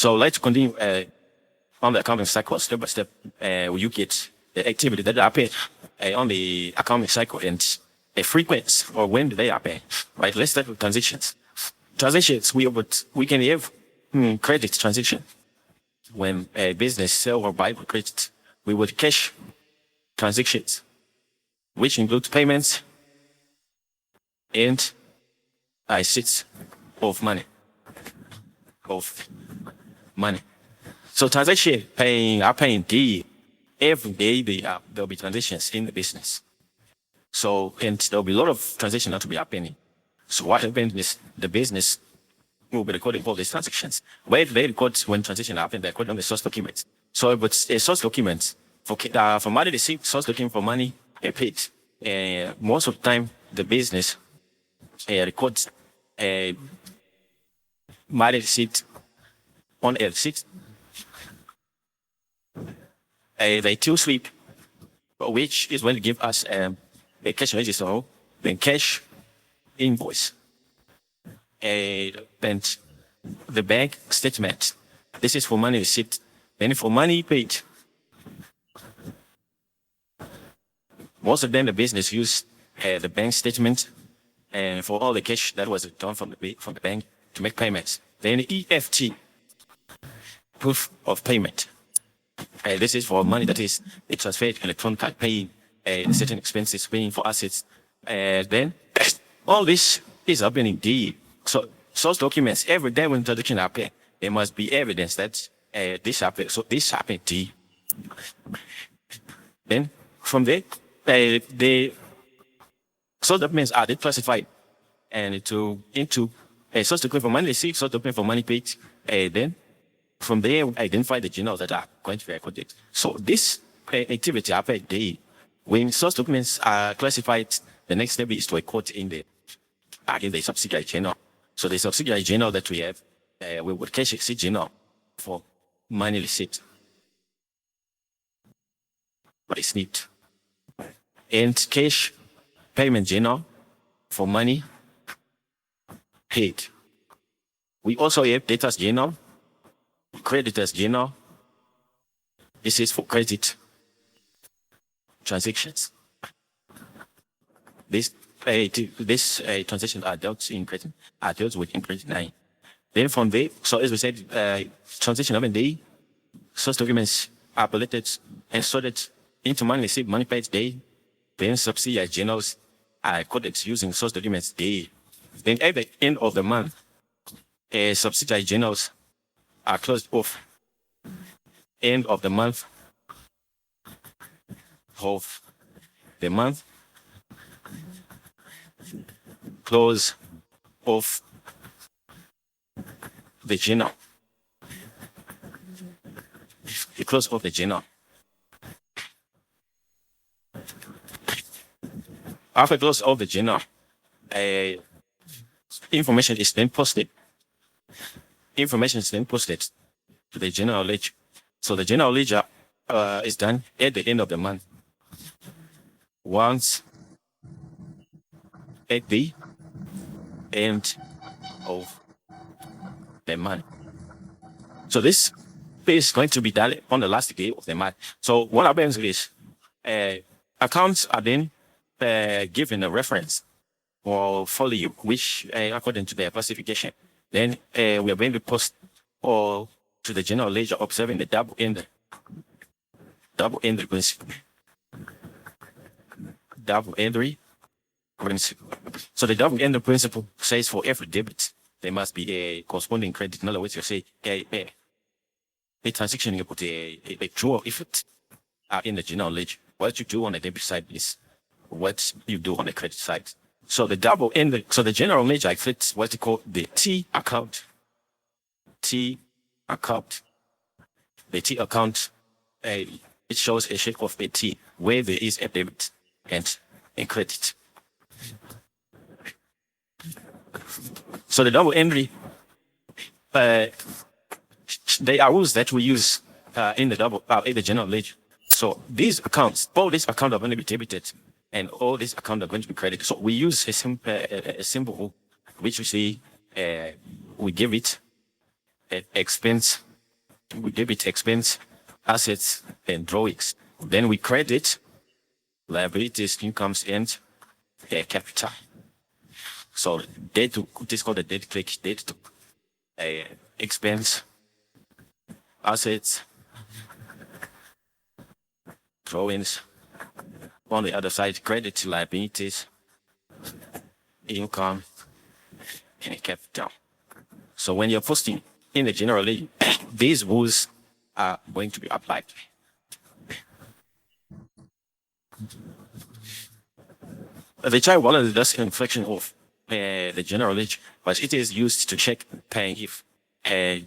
So let's continue on the accounting cycle step by step. You get the activity that happen on the accounting cycle and a frequency or when do they happen, right? Let's start with transitions. Transitions, we can have credit transition. When a business sell or buy with credit, we would cash transactions, which includes payments and receipts of money. So transaction are paying D every day. There'll be transactions in the business. So and there'll be a lot of transactions not to be happening. So what happens is the business will be recording all these transactions. Where they record when transaction happen, they record on the source documents. So but a source document for money received, source document for money paid. Most of the time the business records money receipt on a receipt. They till slip, which is when they give us a cash register, then cash invoice, and the bank statement. This is for money received. Then for money paid, most of them the business use the bank statement and for all the cash that was returned from the bank to make payments. Then EFT, proof of payment. This is for money that is transferred electronically, paying certain expenses, paying for assets. Then all this is happening D. So source documents, every day when transaction happen, there must be evidence that this happened. So this happened D. Then from there, the source documents are classified and into a source document for money received, source document for money paid. Then from there, we identify the journals that are going to be recorded. So this activity happened day. When source documents are classified, the next step is to record in the subsidiary journal. So the subsidiary journal that we have, we would cash receipt journal for money receipt. But it's neat. And cash payment journal for money paid. We also have debtors journal, creditors journal. This is for credit transactions. This transactions are dealt with in credit 9. Then from there, so as we said, transaction of a day, source documents are collected and sorted into money received, money paid day. Then subsidiary journals are coded using source documents day. Then at the end of the month, subsidiary journals are closed off. End of the month close of the journal. The close of the journal. After close of the journal, information is then posted. Information is then posted to the general ledger. So the general ledger is done at the end of the month. Once at the end of the month. So this is going to be done on the last day of the month. So what happens is accounts are then given a reference or folio, which according to their classification, then we are going to post all to the general ledger observing the double entry principle. Double entry principle. So the double entry principle says for every debit, there must be a corresponding credit. In other words, you say a transaction, you put a true effort in the general ledger. What you do on the debit side is what you do on the credit side. So the double entry, so the general ledger affects what you call the T account. T account. The T account, it shows a shape of a T where there is a debit and a credit. So the double entry, they are rules that we use in the general ledger. So these accounts, all these accounts are going to be debited and all these accounts are going to be credited. So we use a simple which we say we give it an expense We debit expense, assets, and drawings. Then we credit liabilities, incomes, and capital. So debt to, this is called the debt click, debt to expense, assets, drawings. On the other side, credit liabilities, income, and capital. So when you're posting in the general ledger, these rules are going to be applied. The trial balance is just an inflection of the general ledger, but it is used to check if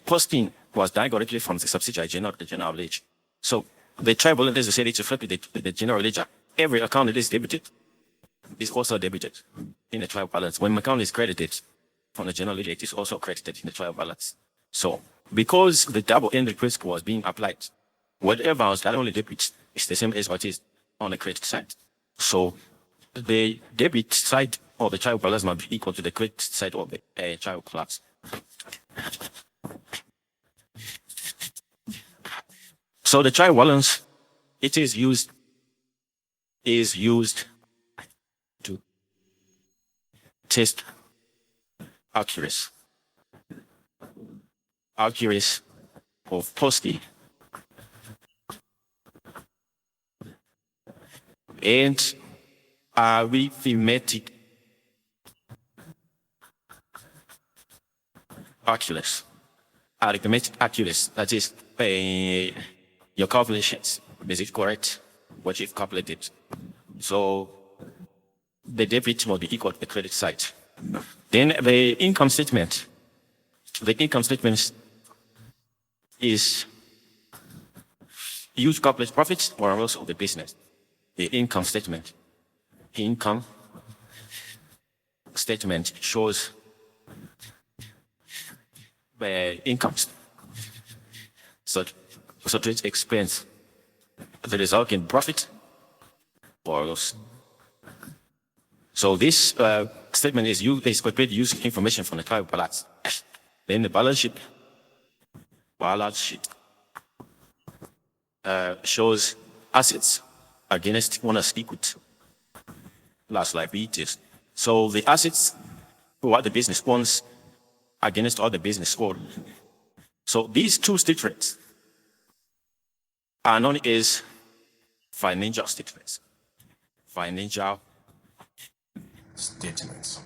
posting was done directly from the subsidiary general ledger. So the trial balance, as I said, it's reflected the general ledger. Every account that is debited is also debited in the trial balance. When an account is credited from the general ledger, it is also credited in the trial balance. So because the double-ended principle was being applied, whatever was that only debit is the same as what is on the credit side. So the debit side of the trial balance must be equal to the credit side of the trial balance. So the trial balance, it is used to test accuracy of posting and arithmetic accuracy. Arithmetic accuracy, that is your calculations. Is it correct? What you've calculated. So the debit must be equal to the credit side. Then the income statement. The income statement is used to calculate profits or loss of the business. The income statement shows the incomes. So to expense the result in profit or loss. So this statement is calculated using information from the trial balance. Then the balance sheet shows assets against owner's equity plus liabilities. So the assets what the business owns against all the business owed. So these two statements are known as financial statements. Financial statements.